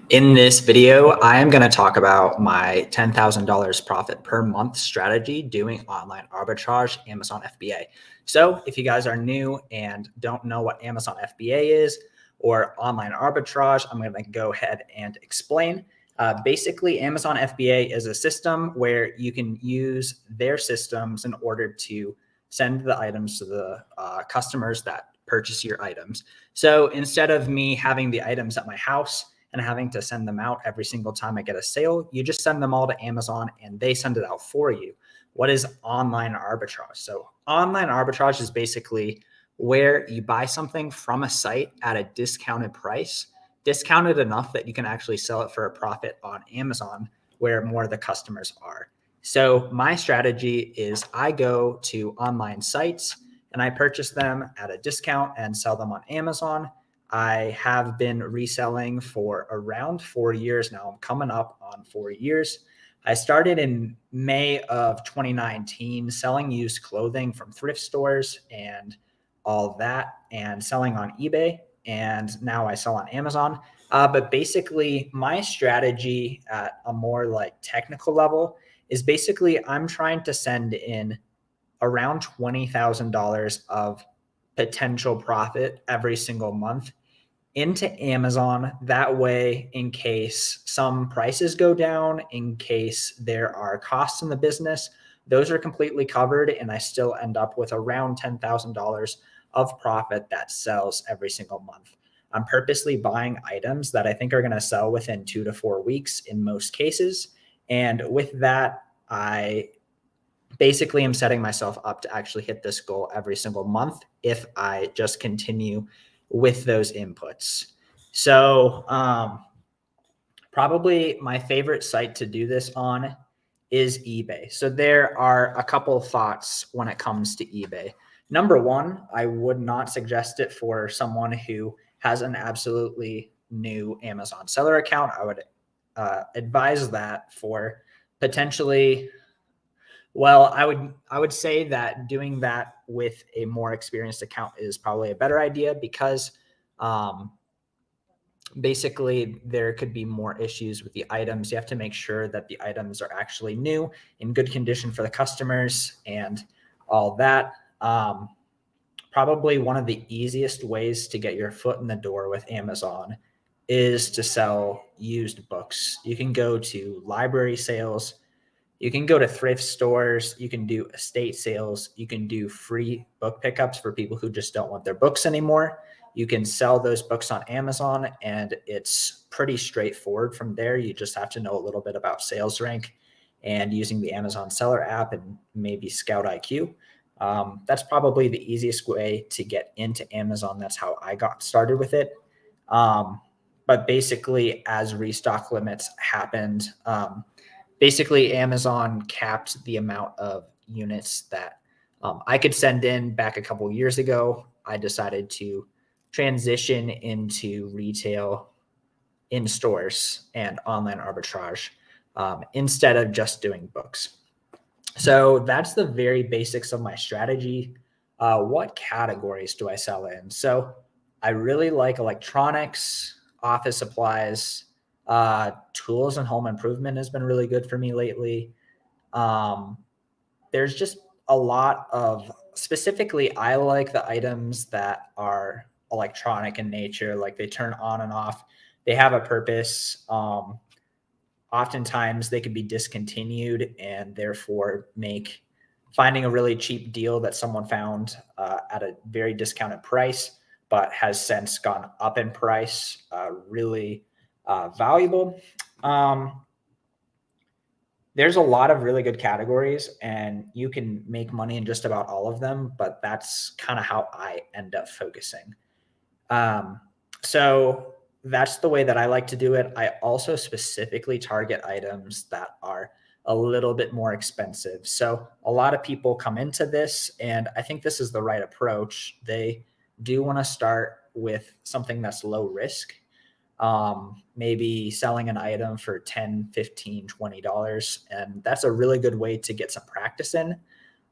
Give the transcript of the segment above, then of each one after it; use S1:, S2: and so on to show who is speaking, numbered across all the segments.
S1: In this video, I am going to talk about my $10,000 profit per month strategy doing online arbitrage, Amazon FBA. So if you guys are new and don't know what Amazon FBA is or online arbitrage, I'm going to go ahead and explain. Basically, Amazon FBA is a system where you can use their systems in order to send the items to the customers that purchase your items. So instead of me having the items at my house and having to send them out every single time I get a sale, you just send them all to Amazon and they send it out for you. What is online arbitrage? So online arbitrage is basically where you buy something from a site at a discounted price, discounted enough that you can actually sell it for a profit on Amazon where more of the customers are. So my strategy is I go to online sites and I purchase them at a discount and sell them on Amazon. I have been reselling for around 4 years now. I'm coming up on 4 years. I started in May of 2019 selling used clothing from thrift stores and all of that and selling on eBay. And now I sell on Amazon. But basically, my strategy at a more like technical level is basically I'm trying to send in around $20,000 of potential profit every single month into Amazon. That way, in case some prices go down, in case there are costs in the business, those are completely covered. And I still end up with around $10,000 of profit that sells every single month. I'm purposely buying items that I think are going to sell within 2 to 4 weeks in most cases. And with that, I basically am setting myself up to actually hit this goal every single month if I just continue with those inputs. So probably my favorite site to do this on is eBay. So there are a couple thoughts when it comes to eBay. Number one, I would not suggest it for someone who has an absolutely new Amazon seller account. I would advise that for potentially, well, I would say that doing that with a more experienced account is probably a better idea because um, basically there could be more issues with the items. You have to make sure that the items are actually new, in good condition for the customers, and all that. Probably one of the easiest ways to get your foot in the door with Amazon is to sell used books. You can go to library sales, you can go to thrift stores, you can do estate sales, you can do free book pickups for people who just don't want their books anymore. You can sell those books on Amazon, and it's pretty straightforward from there. You just have to know a little bit about Sales Rank and using the Amazon Seller app and maybe Scout IQ. That's probably the easiest way to get into Amazon. That's how I got started with it. But basically, as restock limits happened, basically Amazon capped the amount of units that I could send in. Back a couple years ago, I decided to transition into retail in stores and online arbitrage instead of just doing books. So that's the very basics of my strategy. What categories do I sell in? So I really like electronics, office supplies, tools and home improvement has been really good for me lately. Um, there's just a lot of, specifically, I like the items that are electronic in nature, like they turn on and off. They have a purpose. Oftentimes they could be discontinued and therefore make finding a really cheap deal that someone found at a very discounted price but has since gone up in price really valuable. There's a lot of really good categories and you can make money in just about all of them, but that's kind of how I end up focusing. Um, so that's the way that I like to do it. I also specifically target items that are a little bit more expensive. So a lot of people come into this, and I think this is the right approach. They do want to start with something that's low risk, maybe selling an item for 10, 15, $20. And that's a really good way to get some practice in.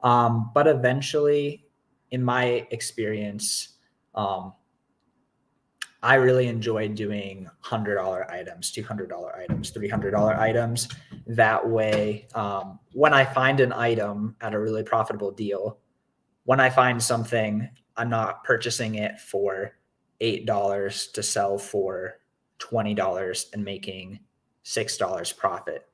S1: But eventually, in my experience, um, I really enjoy doing $100 items, $200 items, $300 items. That way, when I find an item at a really profitable deal, when I find something, I'm not purchasing it for $8 to sell for $20 and making $6 profit.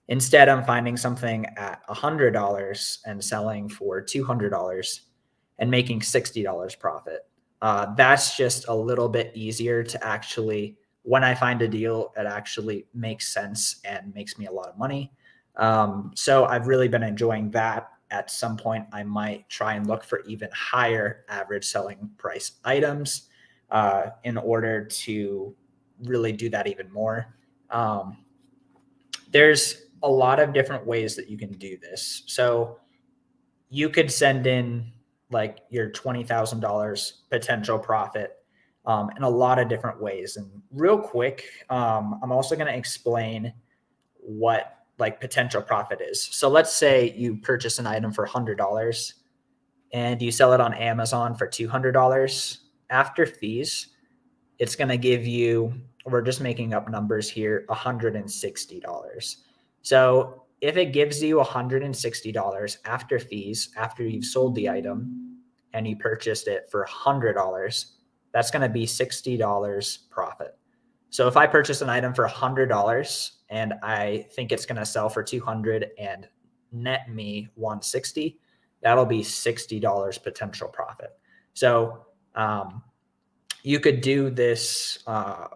S1: Instead, I'm finding something at $100 and selling for $200 and making $60 profit. That's just a little bit easier to actually, when I find a deal, it actually makes sense and makes me a lot of money. So I've really been enjoying that. At some point, I might try and look for even higher average selling price items in order to really do that even more. There's a lot of different ways that you can do this. So you could send in like your $20,000 potential profit in a lot of different ways. And real quick, I'm also going to explain what like potential profit is. So let's say you purchase an item for $100 and you sell it on Amazon for $200 after fees. It's going to give you, we're just making up numbers here, $160. So if it gives you $160 after fees, after you've sold the item and you purchased it for $100, that's going to be $60 profit. So if I purchase an item for $100 and I think it's going to sell for $200 and net me $160, that'll be $60 potential profit. So you could do this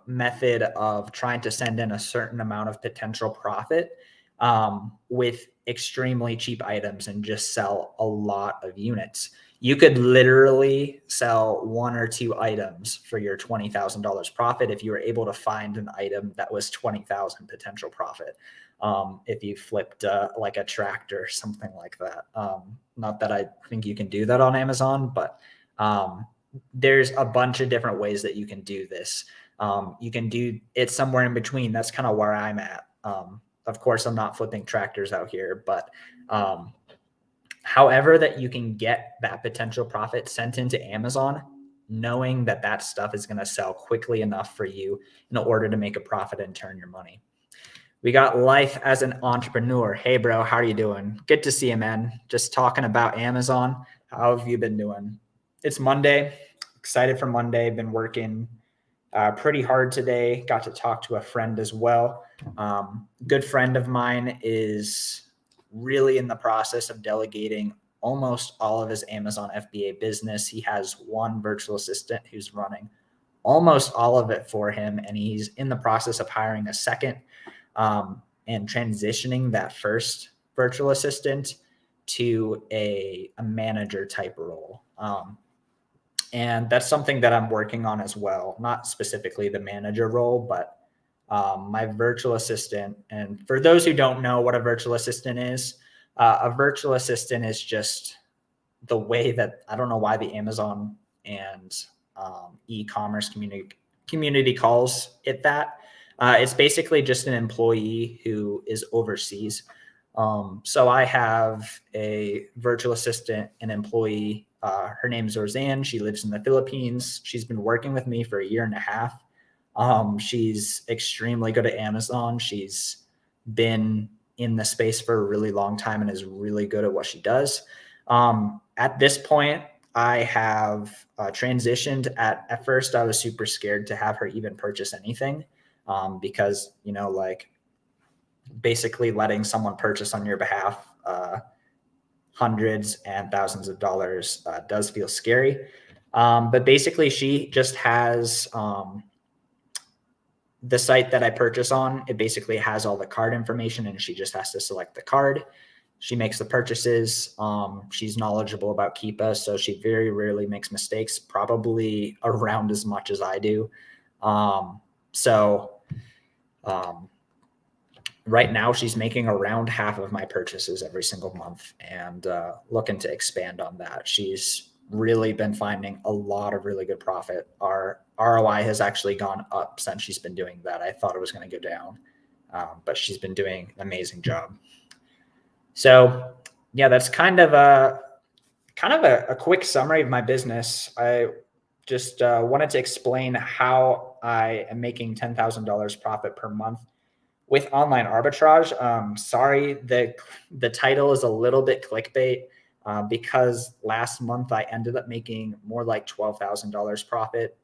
S1: method of trying to send in a certain amount of potential profit with extremely cheap items and just sell a lot of units. You could literally sell one or two items for your $20,000 profit if you were able to find an item that was 20,000 potential profit. If you flipped like a tractor or something like that. Not that I think you can do that on Amazon, but there's a bunch of different ways that you can do this. You can do it somewhere in between. That's kind of where I'm at. Of course, I'm not flipping tractors out here, but however that you can get that potential profit sent into Amazon, knowing that that stuff is going to sell quickly enough for you in order to make a profit and turn your money. We got Life as an Entrepreneur. Hey, bro, how are you doing? Good to see you, man. Just talking about Amazon. How have you been doing? It's Monday. Excited for Monday. Been working pretty hard today. Got to talk to a friend as well. Good friend of mine is really in the process of delegating almost all of his Amazon FBA business. He has one virtual assistant who's running almost all of it for him, and he's in the process of hiring a second and transitioning that first virtual assistant to a manager type role. And that's something that I'm working on as well, not specifically the manager role, but my virtual assistant. And for those who don't know what a virtual assistant is, a virtual assistant is just the way that, I don't know why the Amazon and e-commerce community calls it that. It's basically just an employee who is overseas. So I have a virtual assistant, an employee. Her name's Roseanne. She lives in the Philippines. She's been working with me for 1.5 years. She's extremely good at Amazon. She's been in the space for a really long time and is really good at what she does. At this point, I have transitioned. At first, I was super scared to have her even purchase anything because, you know, like basically letting someone purchase on your behalf hundreds and thousands of dollars does feel scary. But basically, she just has the site that I purchase on. It basically has all the card information, and she just has to select the card. She makes the purchases. She's knowledgeable about Keepa, so she very rarely makes mistakes, probably around as much as I do. Right now, she's making around half of my purchases every single month, and looking to expand on that. She's really been finding a lot of really good profit. Our ROI has actually gone up since she's been doing that. I thought it was going to go down, but she's been doing an amazing job. So yeah, that's kind of a quick summary of my business. just wanted to explain how I am making $10,000 profit per month with online arbitrage. Sorry, the title is a little bit clickbait because last month I ended up making more like $12,000 profit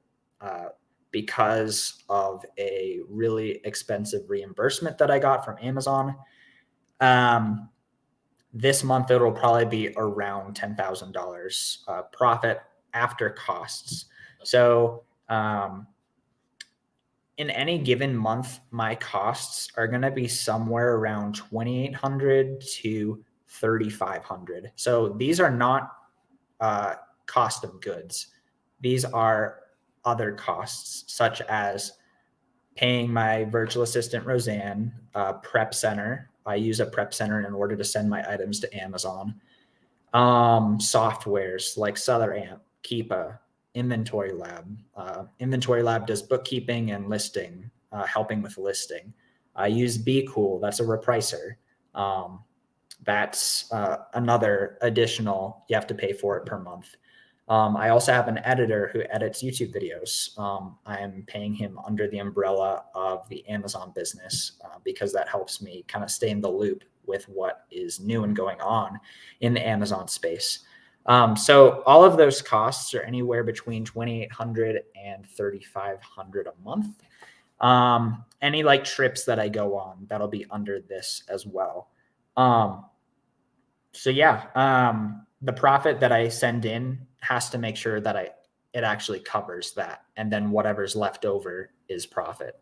S1: because of a really expensive reimbursement that I got from Amazon. This month it'll probably be around $10,000 profit after costs. So in any given month, my costs are going to be somewhere around 2,800 to 3,500. So these are not cost of goods. These are other costs, such as paying my virtual assistant, Roseanne, Prep Center. I use a Prep Center in order to send my items to Amazon. Softwares like SotherAmp, Keepa, Inventory Lab. Inventory Lab does bookkeeping and listing, helping with listing. I use BeCool. That's a repricer. That's another additional, you have to pay for it per month. I also have an editor who edits YouTube videos. I'm paying him under the umbrella of the Amazon business because that helps me kind of stay in the loop with what is new and going on in the Amazon space. So all of those costs are anywhere between 2,800 and 3,500 a month. Any like trips that I go on, that'll be under this as well. So yeah, the profit that I send in has to make sure that it actually covers that, and then whatever's left over is profit.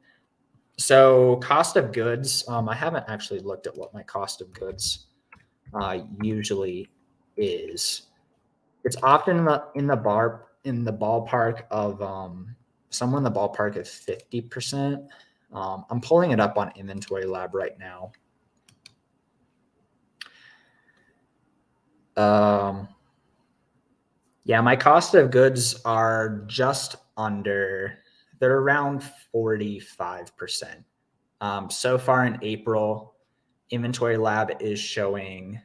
S1: So cost of goods, I haven't actually looked at what my cost of goods usually is. It's often in the ballpark of somewhere in the ballpark of 50%. I'm pulling it up on Inventory Lab right now. Yeah, my cost of goods are just under, they're around 45%. So far in April, Inventory Lab is showing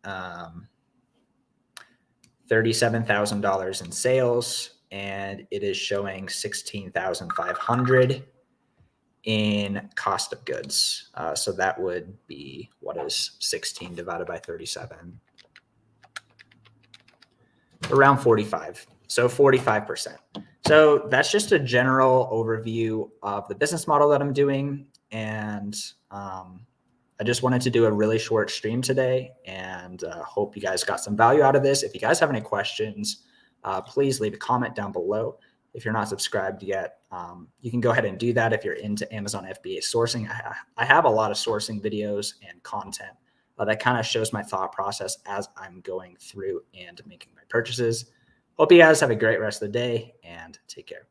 S1: $37,000 in sales, and it is showing $16,500 in cost of goods. So that would be, what is 16 divided by 37? Around 45. So 45%. So that's just a general overview of the business model that I'm doing. And I just wanted to do a really short stream today, and hope you guys got some value out of this. If you guys have any questions, please leave a comment down below. If you're not subscribed yet, you can go ahead and do that if you're into Amazon FBA sourcing. I have a lot of sourcing videos and content that kind of shows my thought process as I'm going through and making my purchases. Hope you guys have a great rest of the day, and take care.